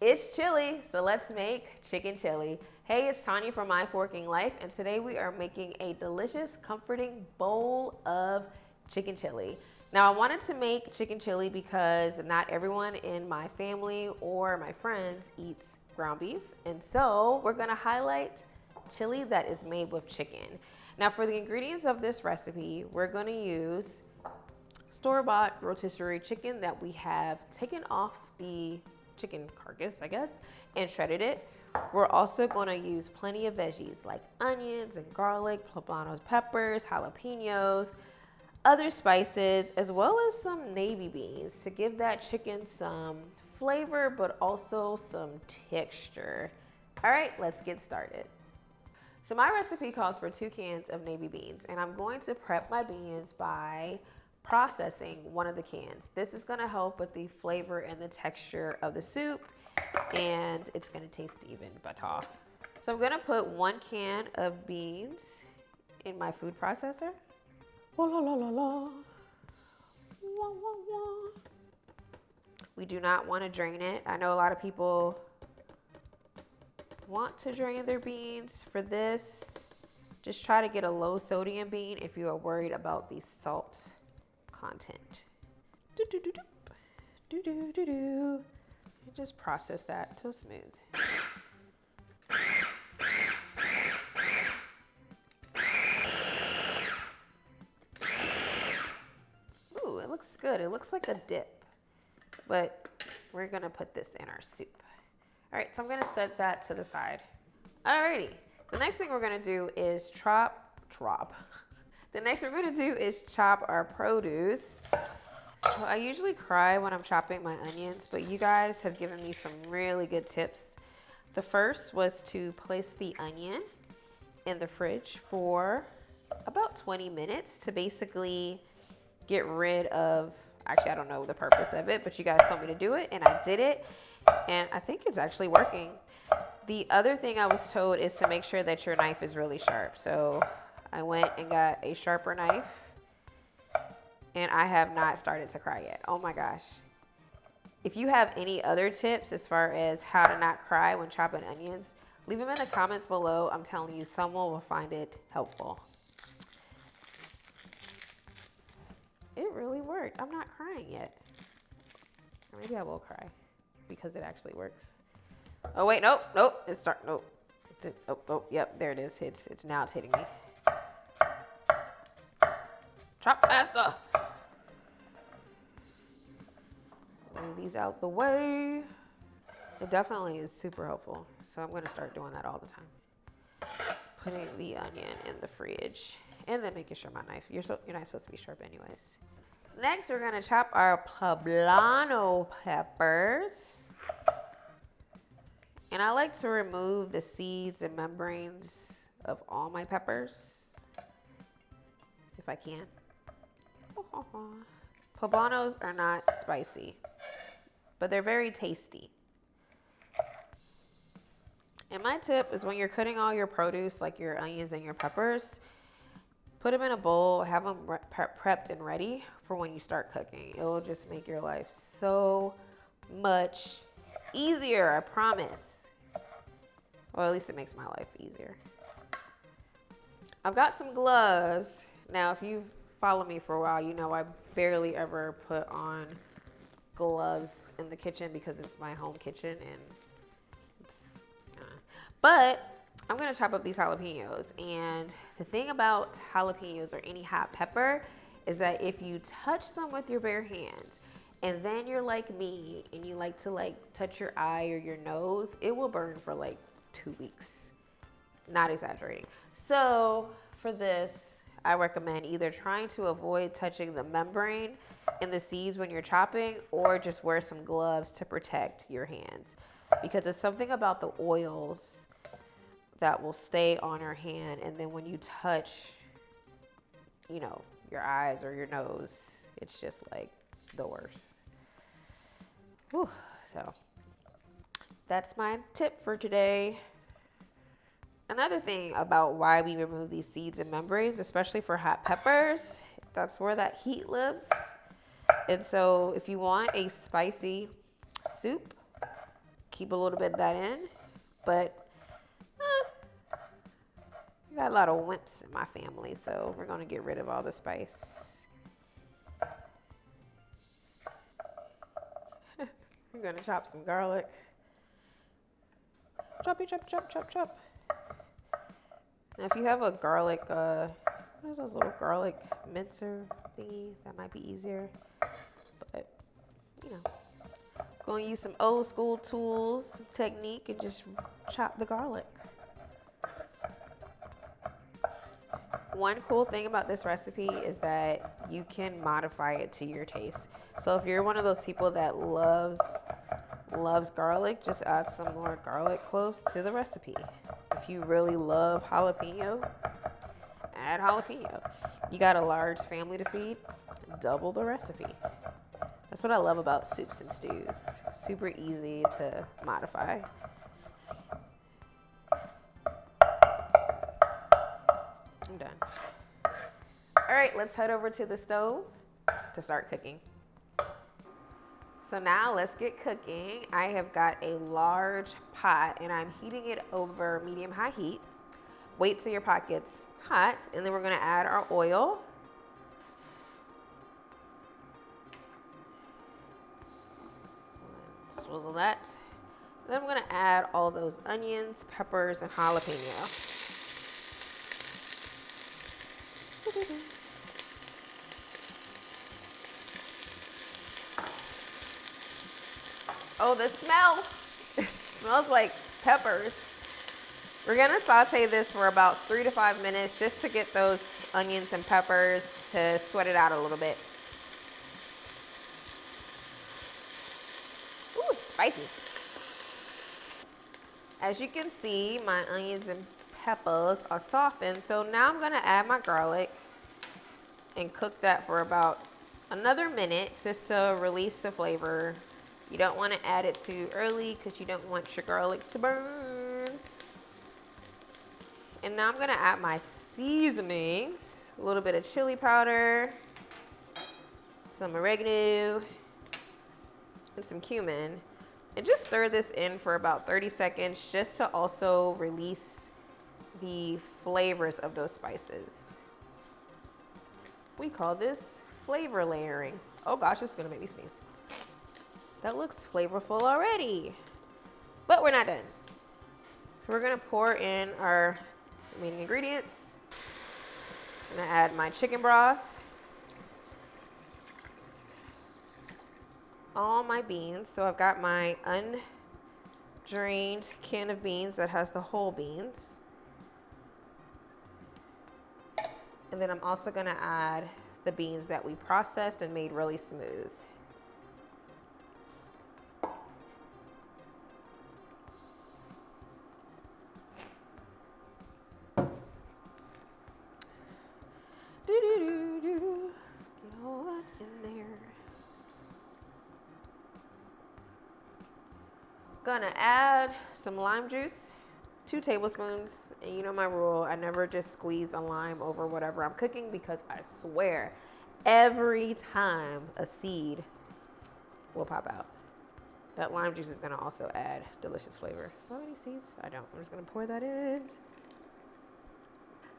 It's chili, so let's make chicken chili. Hey, it's Tanya from My Forking Life, and today we are making a delicious, comforting bowl of chicken chili. Now, I wanted to make chicken chili because not everyone in my family or my friends eats ground beef, and so we're gonna highlight chili that is made with chicken. Now, for the ingredients of this recipe, we're gonna use store-bought rotisserie chicken that we have taken off the chicken carcass, I guess, and shredded it. We're also going to use plenty of veggies like onions and garlic, poblano peppers, jalapeños, other spices, as well as some navy beans to give that chicken some flavor, but also some texture. All right, let's get started. So my recipe calls for 2 cans of navy beans, and I'm going to prep my beans by processing one of the cans. This is gonna help with the flavor and the texture of the soup, and it's gonna taste even better. So I'm gonna put 1 can of beans in my food processor. La, la, la, la, la. Wah, wah, wah. We do not wanna drain it. I know a lot of people want to drain their beans. For this, just try to get a low sodium bean if you are worried about the salt content. And just process that till smooth. Ooh, it looks good. It looks like a dip, but we're gonna put this in our soup. All right, so I'm gonna set that to the side. Alrighty, the next thing we're gonna do is chop. The next thing we're gonna do is chop our produce. So I usually cry when I'm chopping my onions, but you guys have given me some really good tips. The first was to place the onion in the fridge for about 20 minutes to basically get rid of, actually I don't know the purpose of it, but you guys told me to do it and I did it, and I think it's actually working. The other thing I was told is to make sure that your knife is really sharp. So I went and got a sharper knife, and I have not started to cry yet. Oh my gosh. If you have any other tips as far as how to not cry when chopping onions, leave them in the comments below. I'm telling you, someone will find it helpful. It really worked. I'm not crying yet. Or maybe I will cry because it actually works. Oh wait, nope, nope. Oh, yep, there it is. It's now it's hitting me. Chop faster. Move these out the way. It definitely is super helpful. So I'm gonna start doing that all the time. Putting the onion in the fridge and then making sure my knife, you're not supposed to be sharp anyways. Next, we're gonna chop our poblano peppers. And I like to remove the seeds and membranes of all my peppers, if I can. Poblanos are not spicy, but they're very tasty. And my tip is when you're cutting all your produce, like your onions and your peppers, put them in a bowl, have them prepped and ready for when you start cooking. It will just make your life so much easier, I promise. Or at least it makes my life easier. I've got some gloves. Now, if you've followed me for a while, you know I barely ever put on gloves in the kitchen because it's my home kitchen and it's, but I'm gonna chop up these jalapenos. And the thing about jalapenos or any hot pepper is that if you touch them with your bare hands and then you're like me and you like to touch your eye or your nose, it will burn for 2 weeks. Not exaggerating. So for this, I recommend either trying to avoid touching the membrane and the seeds when you're chopping, or just wear some gloves to protect your hands, because it's something about the oils that will stay on your hand, and then when you touch, your eyes or your nose, it's just the worst. Whew. So that's my tip for today. Another thing about why we remove these seeds and membranes, especially for hot peppers, that's where that heat lives. And so if you want a spicy soup, keep a little bit of that in, but we got a lot of wimps in my family, so we're gonna get rid of all the spice. I'm gonna chop some garlic. Choppy, chop, chop, chop, chop. Now, if you have a garlic, what is those little garlic mincer thingy? That might be easier. But, you know, gonna use some old school tools, technique, and just chop the garlic. One cool thing about this recipe is that you can modify it to your taste. So if you're one of those people that loves garlic, just add some more garlic cloves to the recipe. If you really love jalapeno, add jalapeno. You got a large family to feed, double the recipe. That's what I love about soups and stews. Super easy to modify. I'm done. All right, let's head over to the stove to start cooking. So now let's get cooking. I have got a large pot and I'm heating it over medium-high heat. Wait till your pot gets hot, and then we're gonna add our oil. Swizzle that. Then I'm gonna add all those onions, peppers, and jalapeno. Oh, the smell. It smells like peppers. We're gonna saute this for about 3 to 5 minutes just to get those onions and peppers to sweat it out a little bit. Ooh, it's spicy. As you can see, my onions and peppers are softened. So now I'm gonna add my garlic and cook that for about another minute just to release the flavor. You don't want to add it too early because you don't want your garlic to burn. And now I'm going to add my seasonings. A little bit of chili powder, some oregano, and some cumin. And just stir this in for about 30 seconds just to also release the flavors of those spices. We call this flavor layering. Oh gosh, this is going to make me sneeze. That looks flavorful already, but we're not done. So we're gonna pour in our remaining ingredients. I'm gonna add my chicken broth, all my beans. So I've got my undrained can of beans that has the whole beans. And then I'm also gonna add the beans that we processed and made really smooth. Get all that in there. Gonna add some lime juice, 2 tablespoons. And you know my rule, I never just squeeze a lime over whatever I'm cooking because I swear every time a seed will pop out. That lime juice is gonna also add delicious flavor. Do I have any seeds? I don't. I'm just gonna pour that in.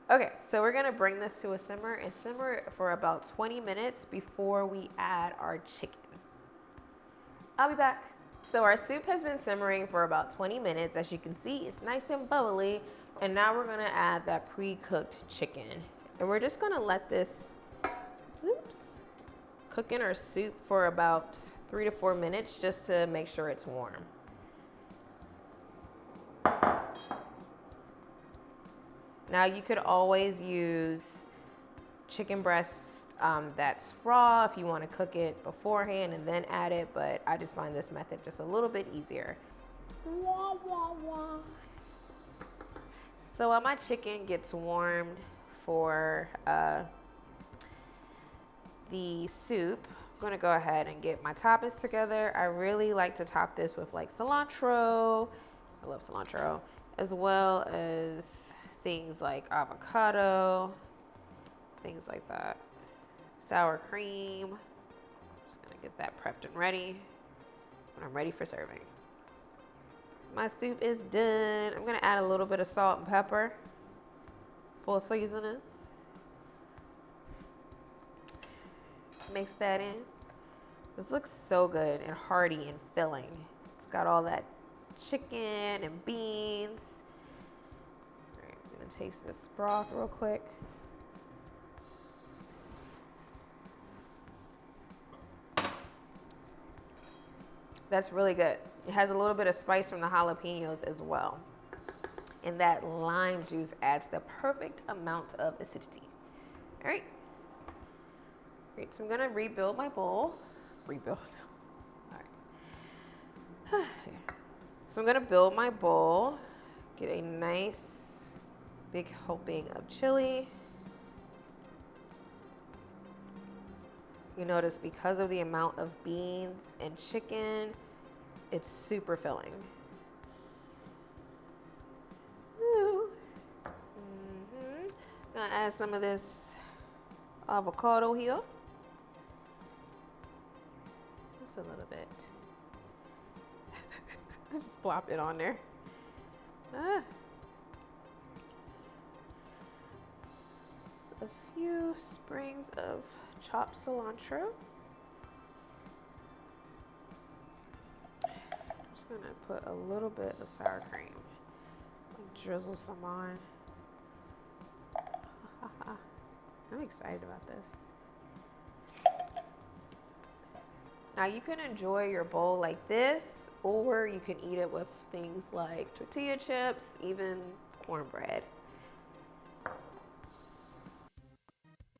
Okay, so we're gonna bring this to a simmer and simmer it for about 20 minutes before we add our chicken. I'll be back. So our soup has been simmering for about 20 minutes. As you can see, it's nice and bubbly. And now we're gonna add that pre-cooked chicken. And we're just gonna let this, cook in our soup for about 3 to 4 minutes just to make sure it's warm. Now you could always use chicken breast that's raw if you want to cook it beforehand and then add it, but I just find this method just a little bit easier. Wah, wah, wah. So while my chicken gets warmed for the soup, I'm gonna go ahead and get my toppings together. I really like to top this with like cilantro. I love cilantro, as well as things like avocado, things like that. Sour cream. Just gonna get that prepped and ready when I'm ready for serving. My soup is done. I'm gonna add a little bit of salt and pepper. Full seasoning. Mix that in. This looks so good and hearty and filling. It's got all that chicken and beans. All right, I'm gonna taste this broth real quick. That's really good. It has a little bit of spice from the jalapeños as well. And that lime juice adds the perfect amount of acidity. All right. Great, so I'm gonna rebuild my bowl. Rebuild. All right. So I'm gonna build my bowl. Get a nice big helping of chili. You notice because of the amount of beans and chicken, it's super filling. Ooh. Gonna add some of this avocado here. Just a little bit. I just plopped it on there. Just a few sprigs of chopped cilantro. I'm just gonna put a little bit of sour cream. Drizzle some on. I'm excited about this. Now you can enjoy your bowl like this, or you can eat it with things like tortilla chips, even cornbread.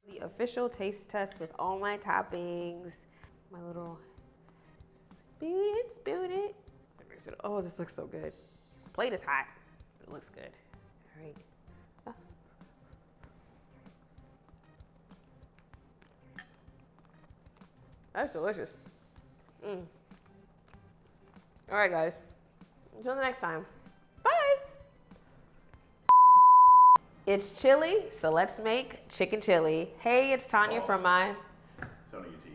The official taste test with all my toppings. My little spoon it. Oh, this looks so good. The plate is hot. It looks good. All right. That's delicious. All right, guys. Until the next time. Bye. It's chili, so let's make chicken chili. Hey, it's Tanya from my...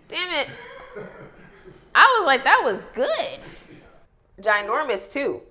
Damn it. I was like, that was good. Ginormous, too.